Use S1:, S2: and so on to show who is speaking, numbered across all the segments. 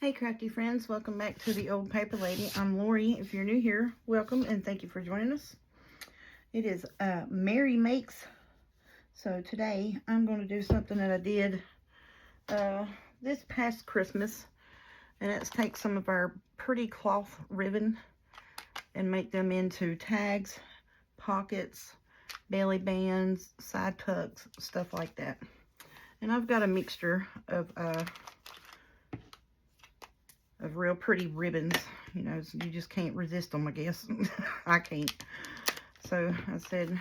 S1: Hey crafty friends, welcome back to the Old Paper Lady. I'm Lori. If you're new here, welcome and thank you for joining us. It is Mary Makes. So today I'm going to do something that I did this past Christmas, and that's take some of our pretty cloth ribbon and make them into tags, pockets, belly bands, side tucks, stuff like that. And I've got a mixture of real pretty ribbons. You know, you just can't resist them, I guess. I can't. So I said,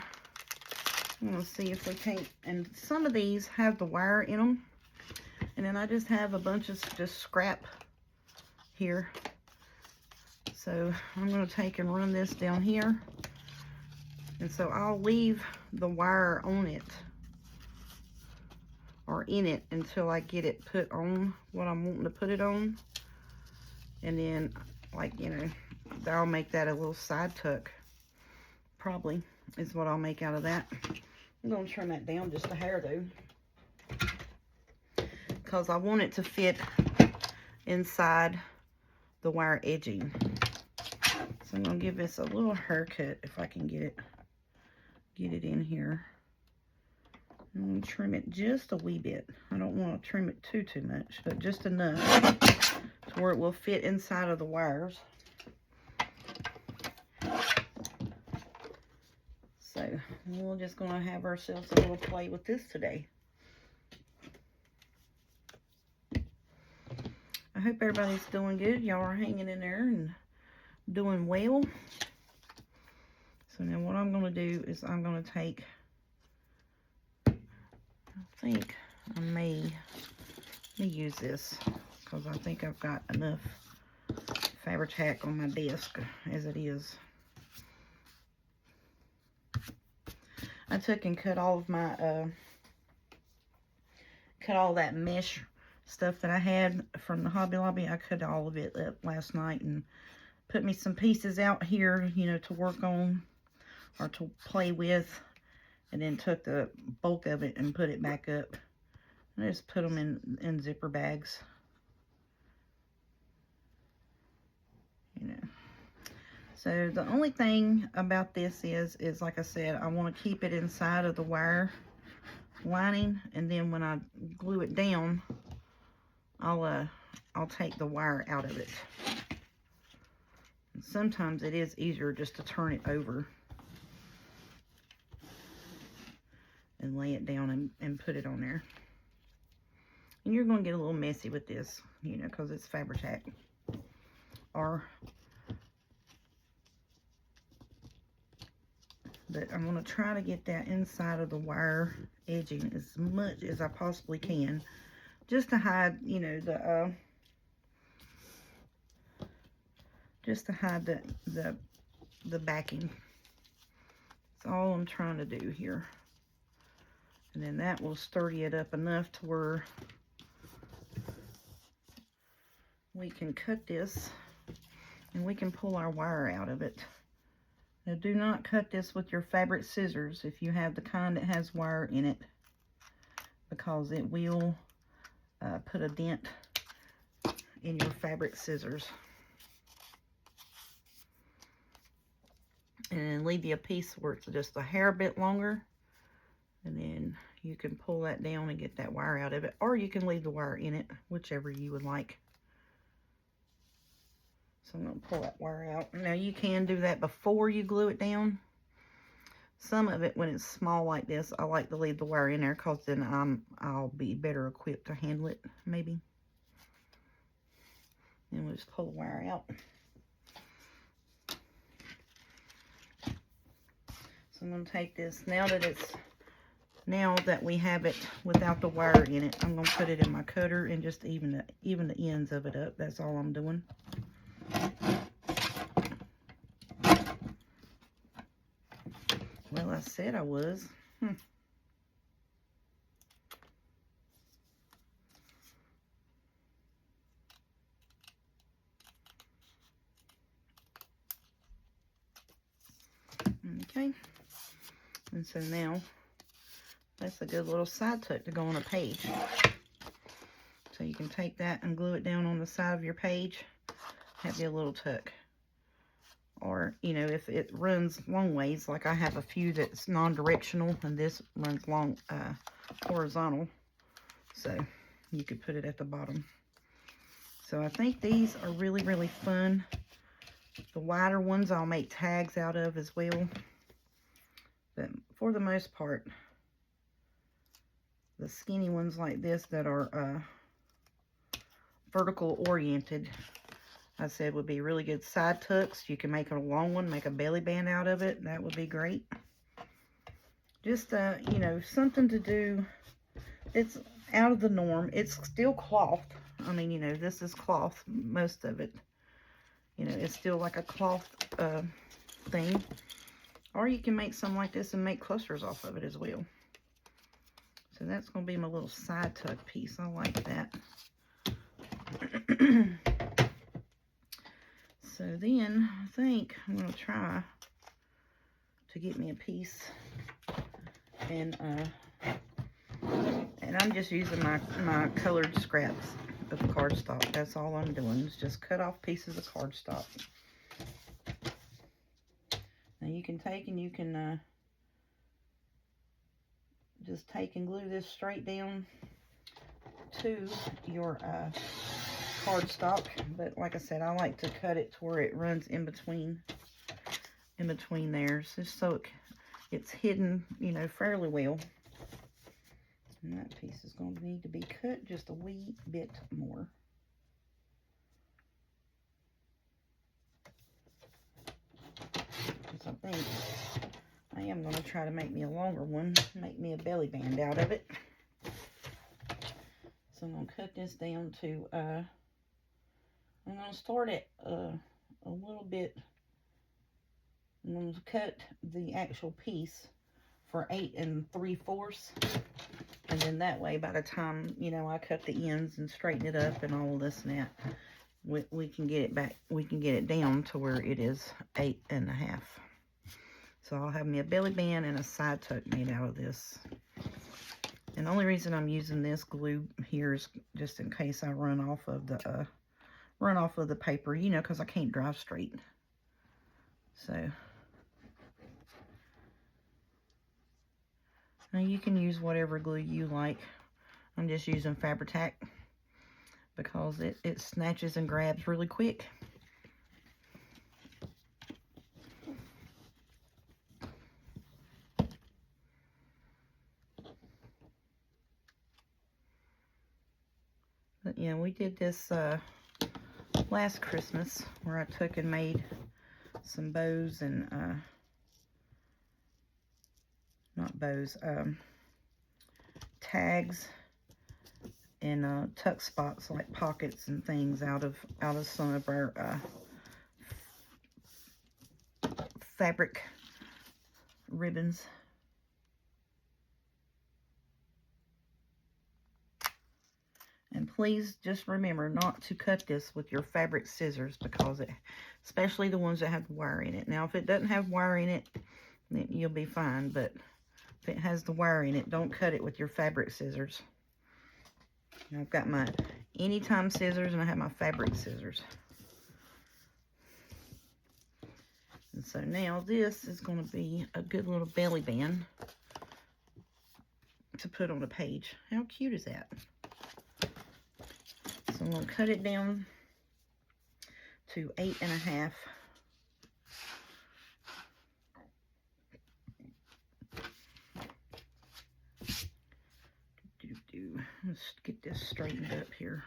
S1: I'm going to see if we can't. And some of these have the wire in them. And then I just have a bunch of just scrap here. So I'm going to take and run this down here. And so I'll leave the wire on it, or in it, until I get it put on what I'm wanting to put it on. And then, like, you know, I'll make that a little side tuck. Probably is what I'll make out of that. I'm going to trim that down just a hair, though, because I want it to fit inside the wire edging. So I'm going to give this a little haircut if I can get it in here. I'm going to trim it just a wee bit. I don't want to trim it too much, but just enough to where it will fit inside of the wires. So we're just going to have ourselves a little play with this today. I hope everybody's doing good. Y'all are hanging in there and doing well. So now what I'm going to do is I'm going to take, I think I may use this, because I think I've got enough Fabri-Tac on my desk as it is. I took and cut all of my, cut all that mesh stuff that I had from the Hobby Lobby. I cut all of it up last night and put me some pieces out here, you know, to work on or to play with. And then took the bulk of it and put it back up. I just put them in zipper bags. You know. So the only thing about this is like I said, I want to keep it inside of the wire lining, and then when I glue it down, I'll take the wire out of it. And sometimes it is easier just to turn it over and lay it down and put it on there. And you're going to get a little messy with this, you know, because it's Fabri-Tac. But I'm going to try to get that inside of the wire edging as much as I possibly can, just to hide, you know, just to hide the backing. That's all I'm trying to do here. And then that will sturdy it up enough to where we can cut this and we can pull our wire out of it. Now, do not cut this with your fabric scissors if you have the kind that has wire in it, because it will put a dent in your fabric scissors. And then leave you a piece where it's just a hair bit longer, and then you can pull that down and get that wire out of it, or you can leave the wire in it, whichever you would like. So I'm going to pull that wire out. Now you can do that before you glue it down. Some of it, when it's small like this, I like to leave the wire in there, because then I'll be better equipped to handle it, maybe. And we'll just pull the wire out. So I'm going to take this, now that we have it without the wire in it, I'm going to put it in my cutter and just even the ends of it up. That's all I'm doing. Well, I said I was. Okay. And so now, that's a good little side tuck to go on a page. So you can take that and glue it down on the side of your page. Have you a little tuck. Or, you know, if it runs long ways, like I have a few that's non-directional, and this runs long, horizontal. So you could put it at the bottom. So I think these are really, really fun. The wider ones I'll make tags out of as well. But for the most part, the skinny ones like this that are vertical oriented, I said would be really good side tucks. You can make a long one, make a belly band out of it. That would be great. Just, you know, something to do. It's out of the norm. It's still cloth. I mean, you know, this is cloth, most of it. You know, it's still like a cloth thing. Or you can make some like this and make clusters off of it as well. So that's going to be my little side tuck piece. I like that. So then I think I'm going to try to get me a piece. And I'm just using my colored scraps of cardstock. That's all I'm doing is just cut off pieces of cardstock. Now you can take and you can just take and glue this straight down to your cardstock. But like I said, I like to cut it to where it runs in between there, just so it's hidden, you know, fairly well. And that piece is going to need to be cut just a wee bit more. I think I am going to try to make me a longer one, make me a belly band out of it. So I'm going to cut this down to, I'm going to start at a little bit. I'm going to cut the actual piece for 8 3/4. And then that way, by the time, you know, I cut the ends and straighten it up and all of this and that, we can get it back, we can get it down to where it is 8 1/2. So I'll have me a belly band and a side tuck made out of this. And the only reason I'm using this glue here is just in case I run off of the paper, you know, because I can't drive straight. So now you can use whatever glue you like. I'm just using Fabri-Tac because it snatches and grabs really quick. But yeah, we did this last Christmas where I took and made some bows and not bows, tags and tuck spots like pockets and things out of some of our fabric ribbons. And please just remember not to cut this with your fabric scissors, because especially the ones that have wire in it. Now, if it doesn't have wire in it, then you'll be fine. But if it has the wire in it, don't cut it with your fabric scissors. Now, I've got my anytime scissors and I have my fabric scissors. And so now this is going to be a good little belly band to put on a page. How cute is that? So I'm going to cut it down to 8 1/2. Let's get this straightened up here.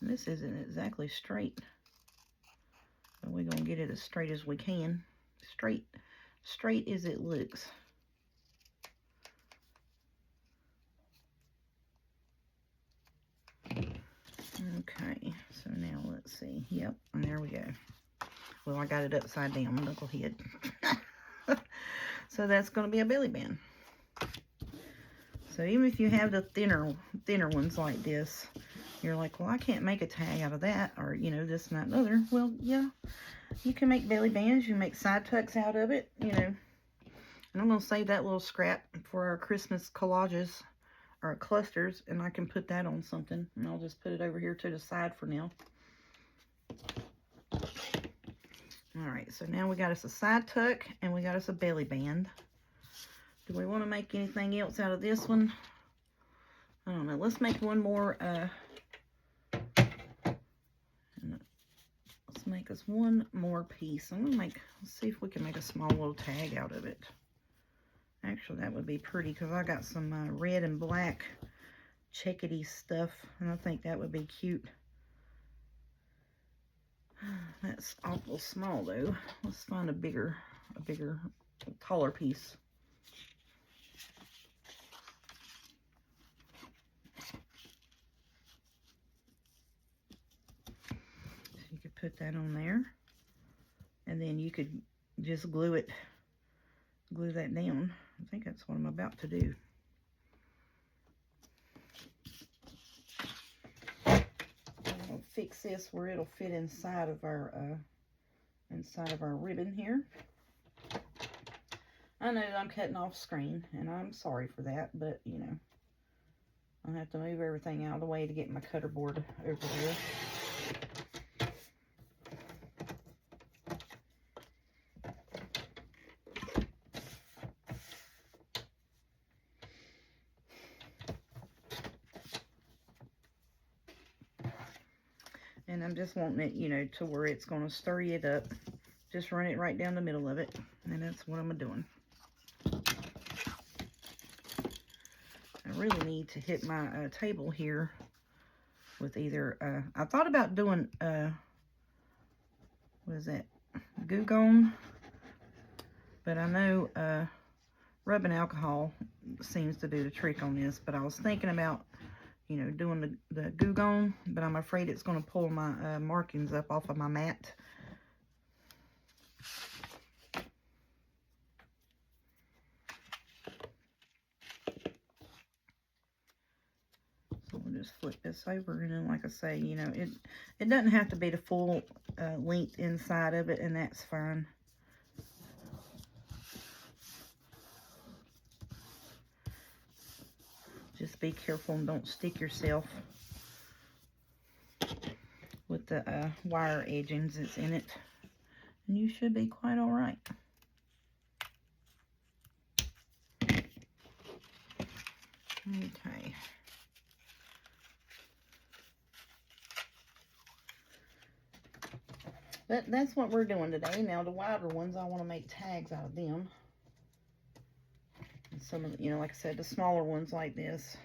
S1: And this isn't exactly straight, but we're going to get it as straight as we can. Straight as it looks. Okay, so now let's see. Yep, and there we go. Well, I got it upside down, knucklehead. So that's going to be a belly band. So even if you have the thinner ones like this, you're like, well, I can't make a tag out of that, or, you know, this and that and other. Well, yeah, you can make belly bands. You can make side tucks out of it, you know. And I'm going to save that little scrap for our Christmas collages, or clusters, and I can put that on something. And I'll just put it over here to the side for now. Alright, so now we got us a side tuck, and we got us a belly band. Do we want to make anything else out of this one? I don't know. Let's make one more, let's make us one more piece. I'm gonna let's see if we can make a small little tag out of it. Actually, that would be pretty, because I got some red and black checkety stuff, and I think that would be cute. That's awful small though. Let's find a bigger, taller piece. So you could put that on there, and then you could just glue that down. I think that's what I'm about to do. I'll fix this where it'll fit inside of our ribbon here. I know I'm cutting off screen, and I'm sorry for that, but you know, I'll have to move everything out of the way to get my cutter board over here. And I'm just wanting it, you know, to where it's going to stir it up. Just run it right down the middle of it. And that's what I'm doing. I really need to hit my table here with either, I thought about doing, what is that, Goo Gone? But I know rubbing alcohol seems to do the trick on this. But I was thinking about, you know, doing the Goo Gone, but I'm afraid it's going to pull my markings up off of my mat. So we'll just flip this over, and then, like I say, you know, it doesn't have to be the full length inside of it, and that's fine. Just be careful and don't stick yourself with the wire edgings that's in it. And you should be quite all right. Okay. But that's what we're doing today. Now the wider ones, I want to make tags out of them. Some of the, you know, like I said, the smaller ones like this,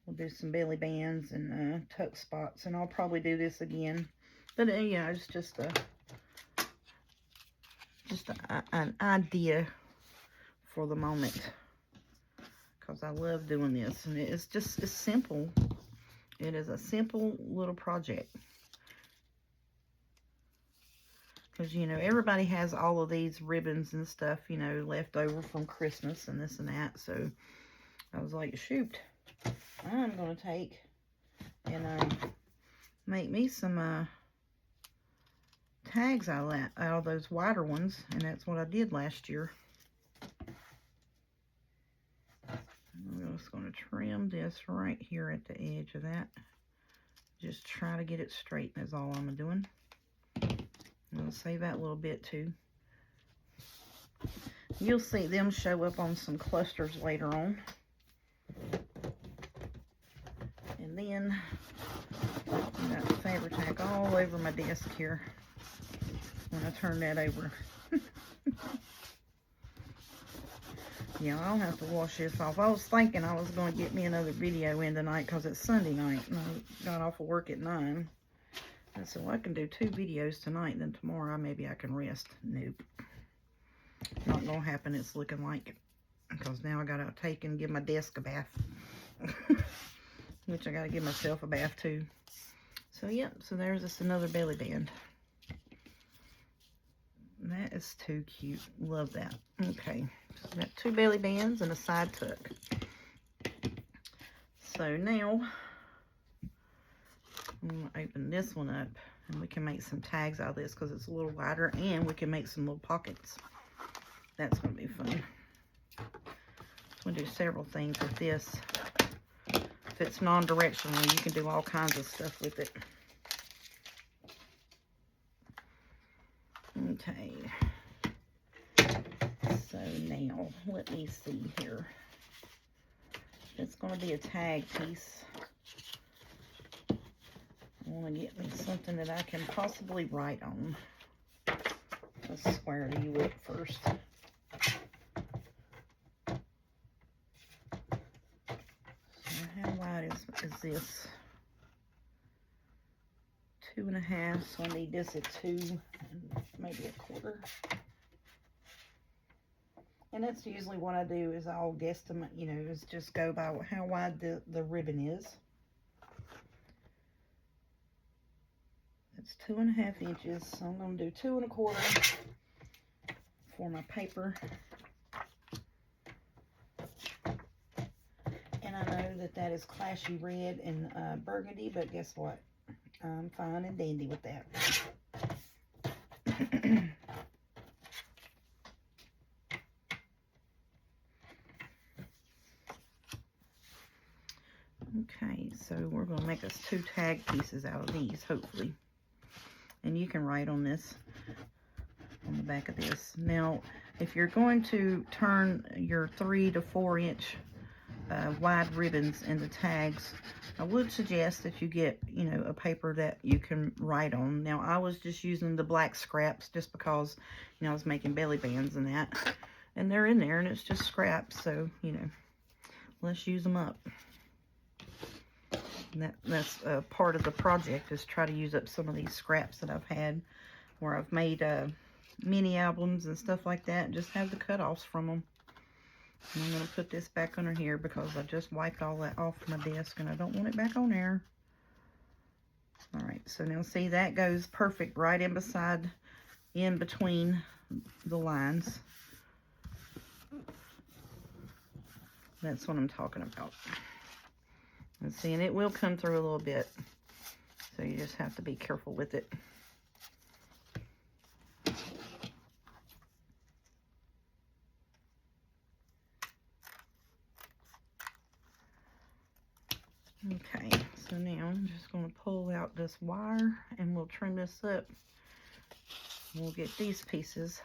S1: we'll do some belly bands and tuck spots, and I'll probably do this again. But you know, it's just an idea for the moment, because I love doing this, and it's simple. It is a simple little project. Because, you know, everybody has all of these ribbons and stuff, you know, left over from Christmas and this and that. So I was like, shoot, I'm going to take and make me some tags out of those wider ones. And that's what I did last year. I'm just going to trim this right here at the edge of that. Just try to get it straight, is all I'm doing. I'm going to save that little bit too. You'll see them show up on some clusters later on. And then I got the Fabri-Tac all over my desk here when I turn that over. Yeah, I'll have to wash this off. I was thinking I was going to get me another video in tonight because it's Sunday night and I got off of work at 9. And so I can do 2 videos tonight, and then tomorrow maybe I can rest. Nope. Not gonna happen, it's looking like. Because now I gotta take and give my desk a bath. Which I gotta give myself a bath too. So yeah, so there's just another belly band. That is too cute. Love that. Okay, so we got 2 belly bands and a side tuck. So now I'm going to open this one up, and we can make some tags out of this because it's a little wider, and we can make some little pockets. That's going to be fun. We'll do several things with this. If it's non-directional, you can do all kinds of stuff with it. Okay. So now, let me see here. It's going to be a tag piece. I want to get me something that I can possibly write on. Let's square you up first. So how wide is this? 2.5, so I need this at 2 and maybe 1/4. And that's usually what I do, is I'll guesstimate, you know, is just go by how wide the ribbon is. It's 2.5 inches, so I'm going to do 2 1/4 for my paper. And I know that that is classy red and burgundy, but guess what? I'm fine and dandy with that. Okay, so we're going to make us 2 tag pieces out of these, hopefully. And you can write on this, on the back of this. Now, if you're going to turn your 3 to 4 inch wide ribbons into tags, I would suggest that you get, you know, a paper that you can write on. Now, I was just using the black scraps just because, you know, I was making belly bands and that. And they're in there, and it's just scraps, so, you know, let's use them up. And that's part of the project, is try to use up some of these scraps that I've had where I've made mini albums and stuff like that, and just have the cutoffs from them. And I'm going to put this back under here because I just wiped all that off my desk and I don't want it back on there. Alright, so now see, that goes perfect right in between the lines. That's what I'm talking about. And see, and it will come through a little bit, so you just have to be careful with it. Okay, so now I'm just going to pull out this wire and we'll trim this up. We'll get these pieces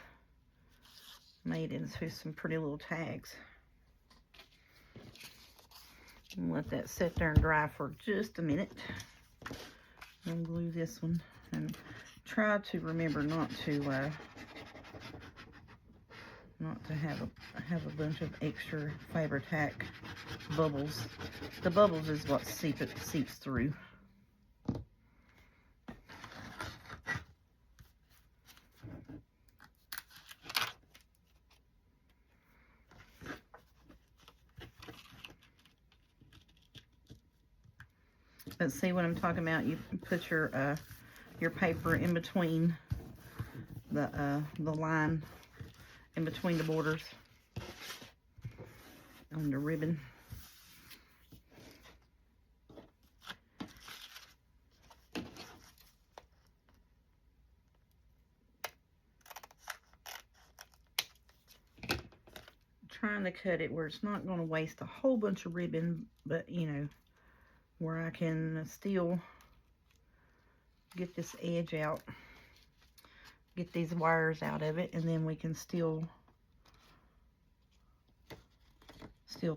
S1: made into some pretty little tags. And let that sit there and dry for just a minute. And glue this one, and try to remember not to have a bunch of extra Fabri-Tac bubbles. The bubbles is what seeps through. But see what I'm talking about? You put your paper in between the line, in between the borders on the ribbon. Trying to cut it where it's not going to waste a whole bunch of ribbon, but you know, where I can still get this edge out, get these wires out of it, and then we can still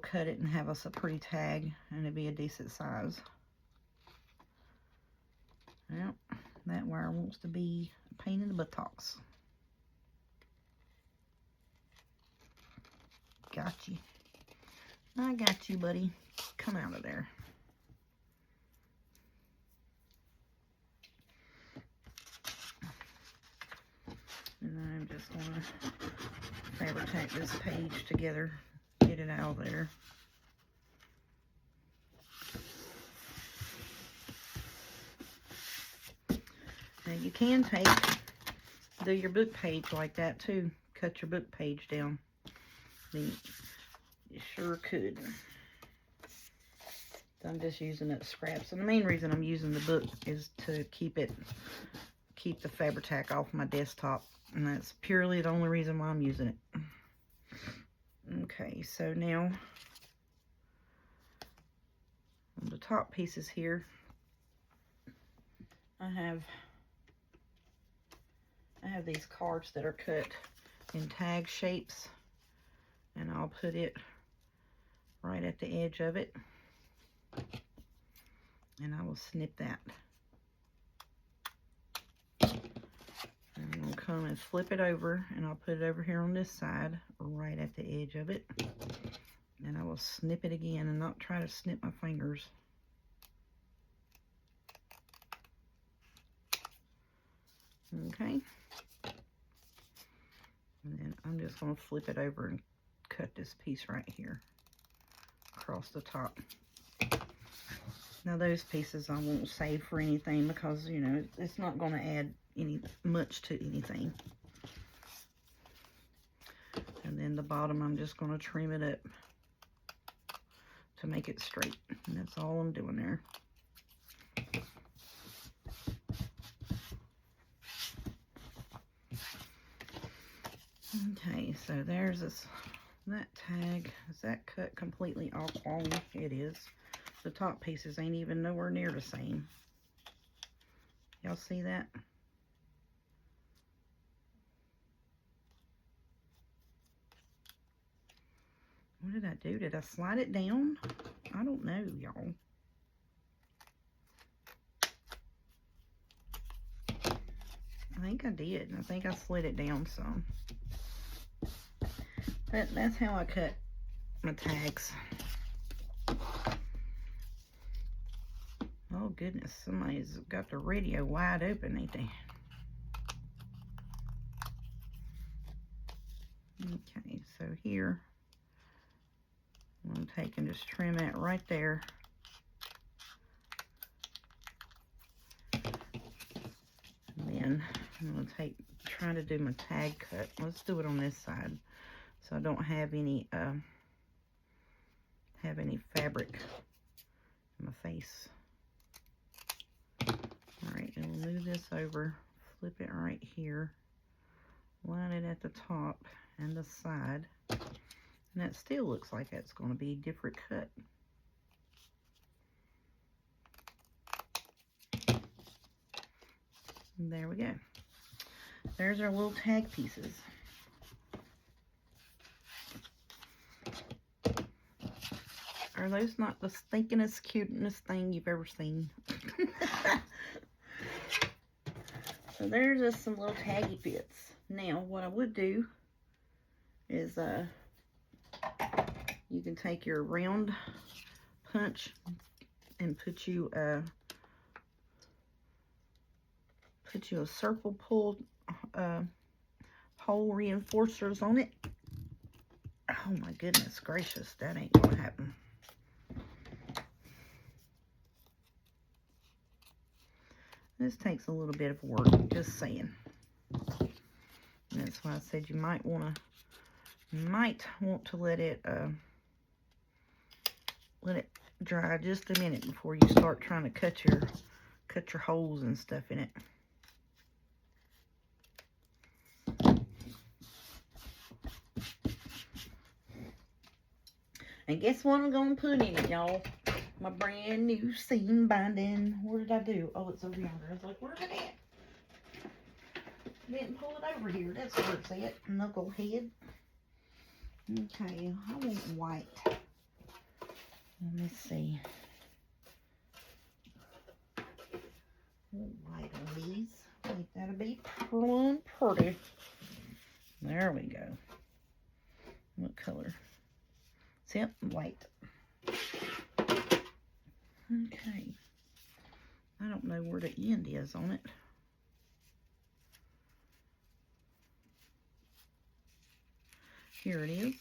S1: cut it and have us a pretty tag, and it'd be a decent size. Well, that wire wants to be a pain in the buttocks. Got you. I got you, buddy. Come out of there. And I'm just going to Fabri-Tac this page together, get it out of there. Now you can do your book page like that too. Cut your book page down. You sure could. I'm just using up scraps. And the main reason I'm using the book is to keep the Fabri-Tac off my desktop. And that's purely the only reason why I'm using it. Okay, so now On the top pieces here, I have these cards that are cut in tag shapes, and I'll put it right at the edge of it, and I will snip that. And I'm going to come and flip it over, and I'll put it over here on this side, right at the edge of it. And I will snip it again and not try to snip my fingers. Okay. And then I'm just going to flip it over and cut this piece right here across the top. Now those pieces I won't save for anything because, you know, it's not going to add much to anything. And then the bottom, I'm just going to trim it up to make it straight. And that's all I'm doing there. Okay, so there's that tag. Is that cut completely off on? It is. The top pieces ain't even nowhere near the same. Y'all see that? What did I do? Did I slide it down? I don't know, y'all. I think I did. I think I slid it down some. But that's how I cut my tags. Oh goodness, somebody's got the radio wide open, ain't they? Okay, so here, I'm going to take and just trim that right there. And then I'm going to try to do my tag cut. Let's do it on this side, so I don't have any fabric in my face. Alright, and we'll move this over, flip it right here, line it at the top and the side, and that still looks like that's going to be a different cut. And there we go. There's our little tag pieces. Are those not the stinkingest, cutest thing you've ever seen? So there's just some little taggy bits. Now, what I would do is you can take your round punch and put you a circle pulled hole reinforcers on it. Oh my goodness gracious, that ain't gonna happen. This takes a little bit of work, just saying. And that's why I said you might want to let it dry just a minute before you start trying to cut your holes and stuff in it. And guess what I'm gonna put in it, y'all? My brand new seam binding. Where did I do? Oh, it's over yonder. I was like, where's it at? Didn't pull it over here. That's where it's at. Knucklehead. Okay, I want white. Let me see. I want white on these. I think that'll be plumb pretty. There we go. What color? Yep, white. Okay. I don't know where the end is on it. Here it is.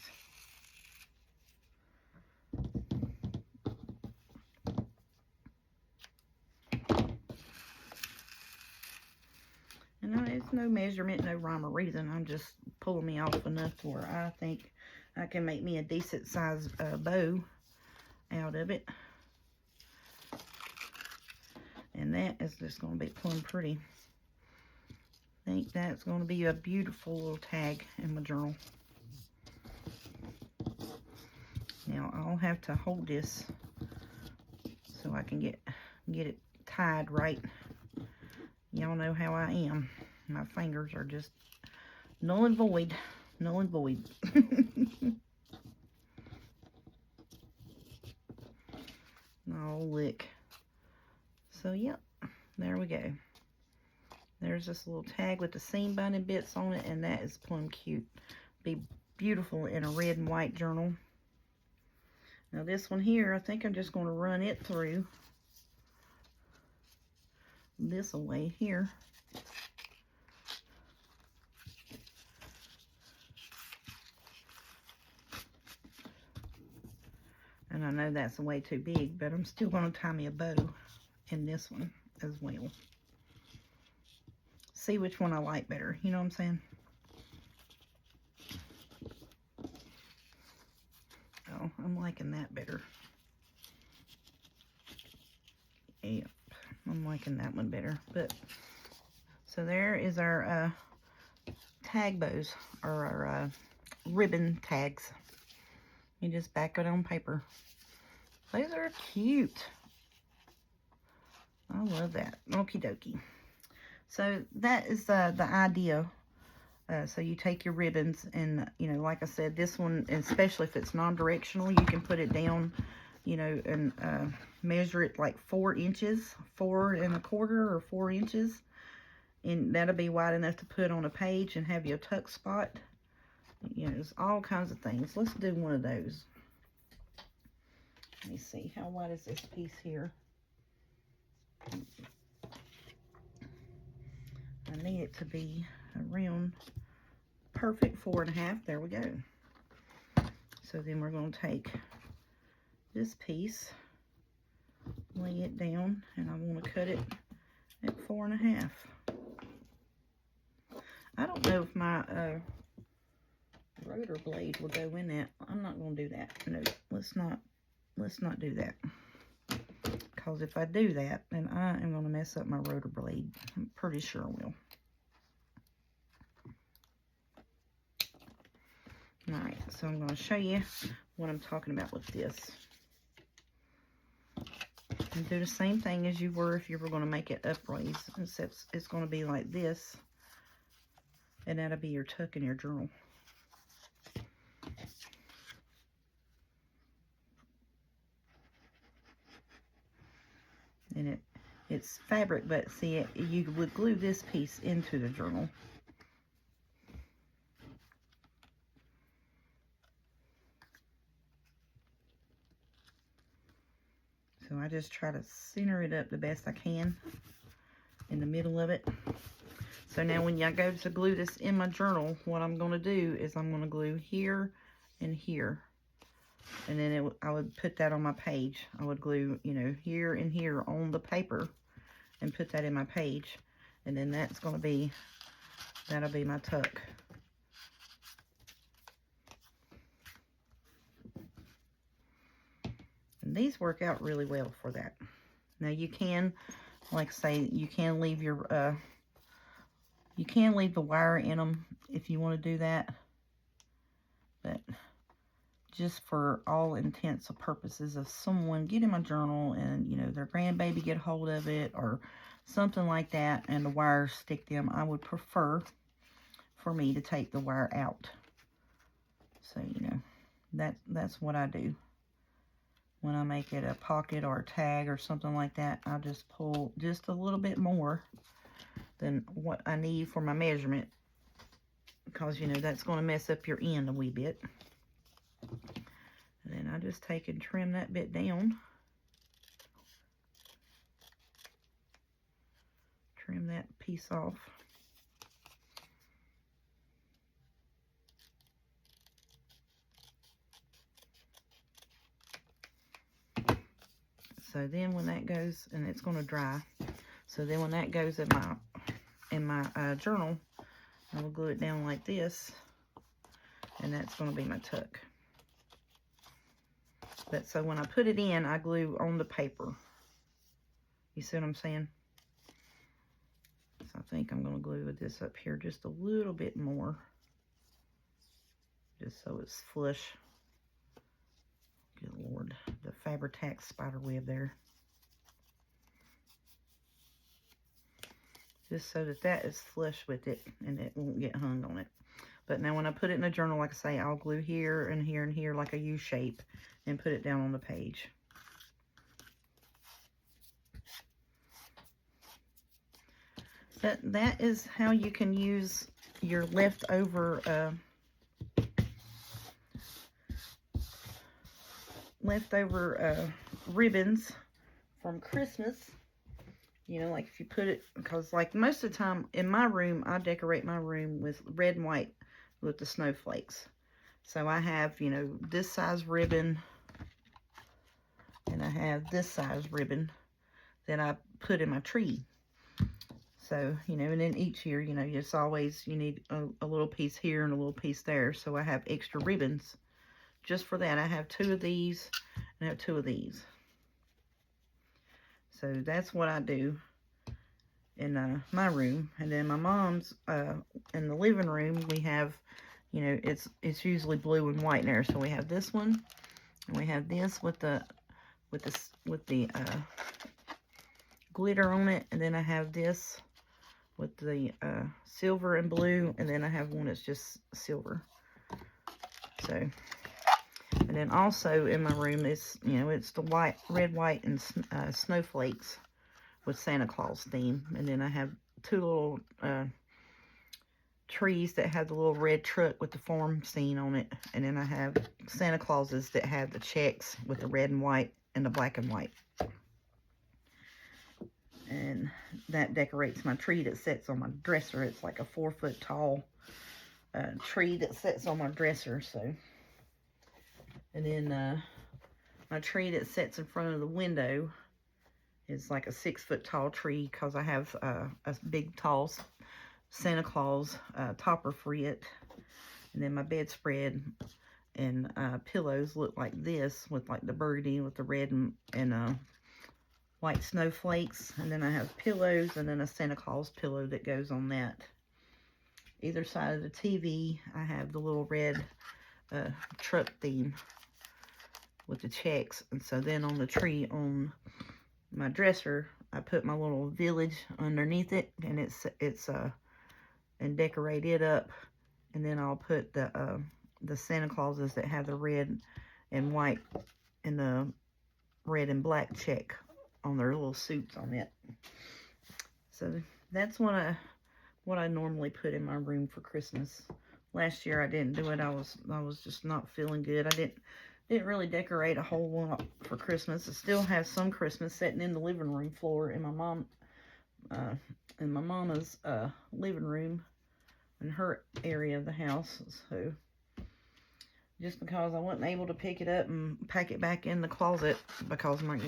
S1: And it's no measurement, no rhyme or reason. I'm just pulling me off enough to where I think I can make me a decent sized bow out of it. And that is just going to be plumb pretty. I think that's going to be a beautiful little tag in my journal. Now I'll have to hold this so I can get it tied right. Y'all know how I am. My fingers are just null and void. Null and void. Oh, lick. So, yep. There we go. There's this little tag with the seam binding bits on it, and that is plumb cute. Be beautiful in a red and white journal. Now this one here, I think I'm just going to run it through this away here. And I know that's way too big, but I'm still going to tie me a bow in this one as well. See which one I like better, you know what I'm saying? Oh, I'm liking that better. Yep, I'm liking that one better. But so there is our tag bows, or our ribbon tags. You just back it on paper. Those are cute. I love that. Okie dokie. So that is the idea. So you take your ribbons and, you know, like I said, this one, especially if it's non-directional, you can put it down, you know, and measure it like 4 inches, 4 1/4 or 4 inches. And that'll be wide enough to put on a page and have your tuck spot. You know, there's all kinds of things. Let's do one of those. Let me see, how wide is this piece here? I need it to be around perfect 4 1/2. There we go. So then we're going to take this piece, lay it down, and I want to cut it at 4 1/2. I don't know if my rotor blade will go in that. I'm not going to do that. No, let's not do that. Because if I do that, then I am going to mess up my rotor blade. I'm pretty sure I will. Alright, so I'm going to show you what I'm talking about with this. And do the same thing as you were if you were going to make it upraise, except it's going to be like this. And that'll be your tuck in your journal. And it's fabric, but see, you would glue this piece into the journal. So I just try to center it up the best I can in the middle of it. So now when I go to glue this in my journal, what I'm going to do is I'm going to glue here and here. And then I would put that on my page. I would glue, you know, here and here on the paper and put that in my page. And then that's going to be, that'll be my tuck. And these work out really well for that. Now you can, like I say, you can leave your, you can leave the wire in them if you want to do that. But just for all intents and purposes of someone getting my journal and, you know, their grandbaby get hold of it or something like that and the wires stick them, I would prefer for me to take the wire out. So, you know, that's what I do. When I make it a pocket or a tag or something like that, I'll just pull just a little bit more than what I need for my measurement. Because, you know, that's going to mess up your end a wee bit. And then I just take and trim that bit down. Trim that piece off. So then when that goes, and it's going to dry. So then when that goes in my journal, I will glue it down like this. And that's going to be my tuck. But so when I put it in, I glue on the paper. You see what I'm saying? So I think I'm going to glue this up here just a little bit more. Just so it's flush. Good Lord. The Fabri-Tac spider web there. just so that that is flush with it and it won't get hung on it. But now when I put it in a journal, like I say, I'll glue here and here and here like a U shape and put it down on the page. But that is how you can use your leftover ribbons from Christmas. You know, like if you put it, because like most of the time in my room, I decorate my room with red and white with the snowflakes. So I have, you know, this size ribbon, and I have this size ribbon that I put in my tree. So, you know, and then each year, you know, it's always, you need a little piece here and a little piece there. So I have extra ribbons just for that. I have 2 of these and I have 2 of these. So that's what I do in my room. And then my mom's, in the living room, we have, you know, it's usually blue and white in there. So we have this one, and we have this with the glitter on it, and then I have this with the silver and blue, and then I have one that's just silver. So, and then also in my room is, you know, it's the white, red, white, and snowflakes with Santa Claus theme. And then I have 2 little trees that have the little red truck with the farm scene on it. And then I have Santa Clauses that have the checks with the red and white and the black and white. And that decorates my tree that sits on my dresser. It's like a 4-foot tall tree that sits on my dresser. So, and then my tree that sits in front of the window is like a 6-foot tall tree, because I have a big tall Santa Claus topper for it. And then my bedspread and pillows look like this, with like the burgundy with the red and white snowflakes. And then I have pillows, and then a Santa Claus pillow that goes on that. Either side of the TV, I have the little red truck theme with the checks. And so then on the tree on my dresser, I put my little village underneath it, and it's and decorate it up. And then I'll put the Santa Clauses that have the red and white and the red and black check on their little suits on it. So that's what I normally put in my room for Christmas. Last year I didn't do it. I was just not feeling good. I didn't really decorate a whole lot for Christmas. I still have some Christmas sitting in the living room floor in my mama's living room in her area of the house. So just because I wasn't able to pick it up and pack it back in the closet because my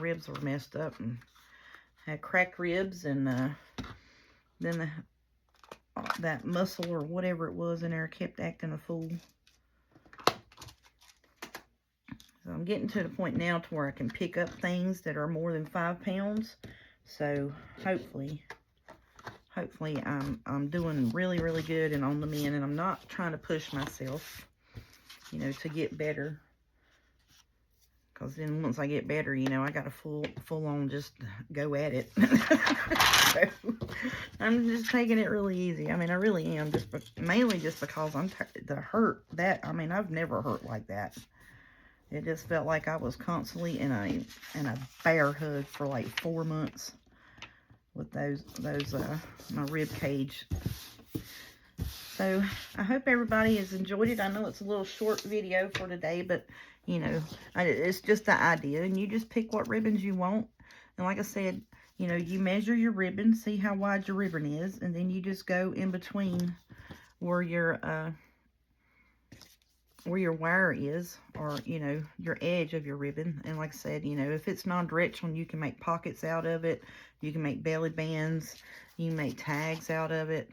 S1: ribs were messed up and had cracked ribs, and then that muscle or whatever it was in there kept acting a fool. So I'm getting to the point now to where I can pick up things that are more than 5 pounds. So hopefully I'm doing really, really good and on the mend, and I'm not trying to push myself, you know, to get better. Because then once I get better, you know, I got to full on just go at it. So I'm just taking it really easy. I mean, I really am, mainly just because I've never hurt like that. It just felt like I was constantly in a bear hug for like 4 months with those my rib cage. So I hope everybody has enjoyed it. I know it's a little short video for today, but you know, it's just the idea, and you just pick what ribbons you want. And like I said, you know, you measure your ribbon, see how wide your ribbon is, and then you just go in between where your wire is, or you know, your edge of your ribbon. And like I said, you know, if it's non-directional, you can make pockets out of it, you can make belly bands, you can make tags out of it.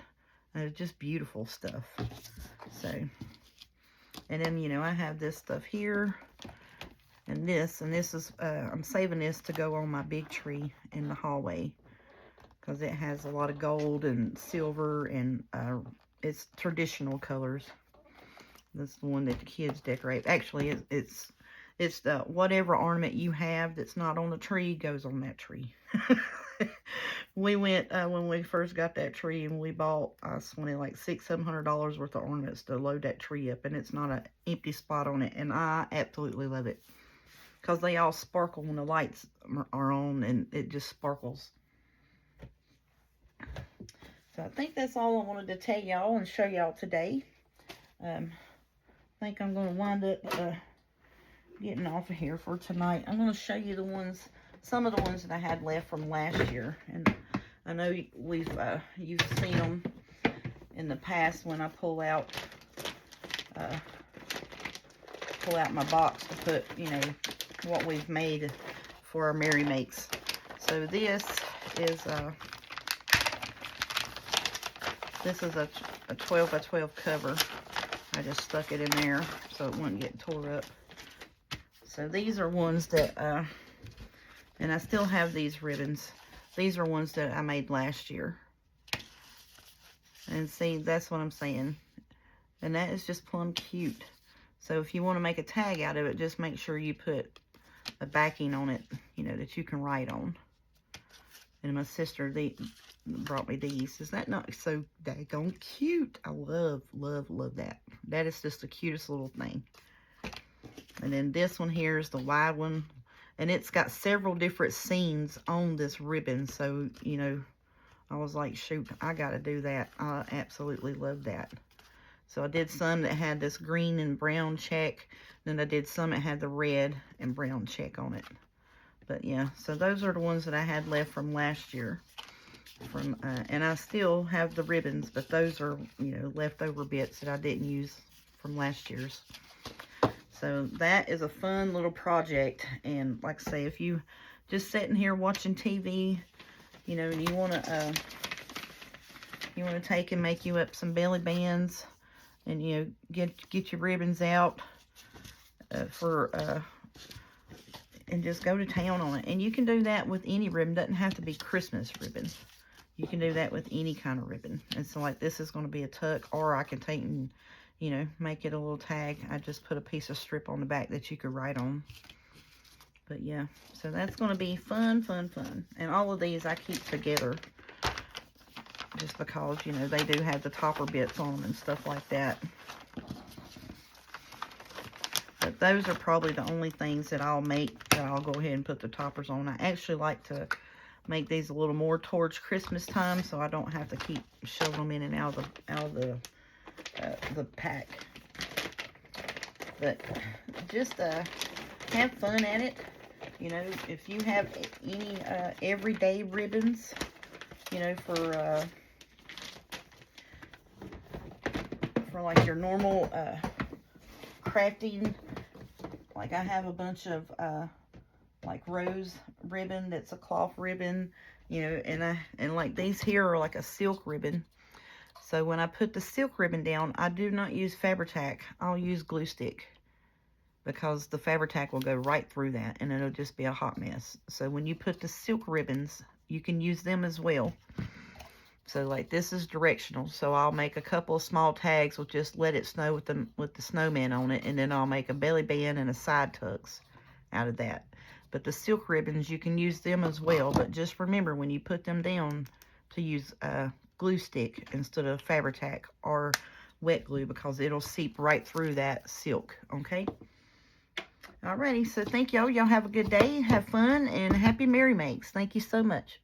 S1: It's just beautiful stuff. So, and then, you know, I have this stuff here, and this is I'm saving this to go on my big tree in the hallway, because it has a lot of gold and silver, and it's traditional colors. That's the one that the kids decorate. Actually, it's the whatever ornament you have that's not on the tree goes on that tree. We went, when we first got that tree, and we bought, I spent like $600-700 worth of ornaments to load that tree up, and it's not an empty spot on it, and I absolutely love it. Because they all sparkle when the lights are on, and it just sparkles. So I think that's all I wanted to tell y'all and show y'all today. I think I'm going to wind up getting off of here for tonight. I'm going to show you the ones, some of the ones that I had left from last year. And I know you've seen them in the past when I pull out my box to put, you know, what we've made for our Mary Makes. So this is a 12 by 12 cover. I just stuck it in there so it wouldn't get tore up. So these are ones that, and I still have these ribbons. These are ones that I made last year. And see, that's what I'm saying. And that is just plumb cute. So if you want to make a tag out of it, just make sure you put a backing on it, you know, that you can write on. And my sister brought me these. Is that not so daggone cute? I love, love, love that. That is just the cutest little thing. And then this one here is the wide one. And it's got several different scenes on this ribbon. So, you know, I was like, shoot, I got to do that. I absolutely love that. So I did some that had this green and brown check. Then I did some that had the red and brown check on it. But yeah, so those are the ones that I had left from last year. And I still have the ribbons, but those are, you know, leftover bits that I didn't use from last year's. So that is a fun little project. And like I say, if you just sitting here watching TV, you know, and you want to take and make you up some belly bands, and you know, get your ribbons out and just go to town on it. And you can do that with any ribbon. Doesn't have to be Christmas ribbon. You can do that with any kind of ribbon. And so like this is going to be a tuck, or I can take and, you know, make it a little tag. I just put a piece of strip on the back that you could write on. But yeah, so that's going to be fun, fun, fun. And all of these I keep together just because, you know, they do have the topper bits on them and stuff like that. But those are probably the only things that I'll make that I'll go ahead and put the toppers on. I actually like to make these a little more towards Christmas time, so I don't have to keep shoving them in and out of the pack. But just have fun at it. You know, if you have any everyday ribbons, you know, for like your normal crafting, like I have a bunch of like rose ribbon that's a cloth ribbon, you know, and like these here are like a silk ribbon. So when I put the silk ribbon down, I do not use Fabri-Tac. I'll use glue stick, because the Fabri-Tac will go right through that and it'll just be a hot mess. So when you put the silk ribbons, you can use them as well. So like this is directional, so I'll make a couple of small tags with just Let It Snow with the snowman on it, and then I'll make a belly band and a side tucks out of that. But the silk ribbons, you can use them as well, but just remember when you put them down to use glue stick instead of Fabri-Tac or wet glue, because it'll seep right through that silk. Okay, alrighty, so thank y'all. Y'all have a good day, have fun, and happy Mary Makes. Thank you so much.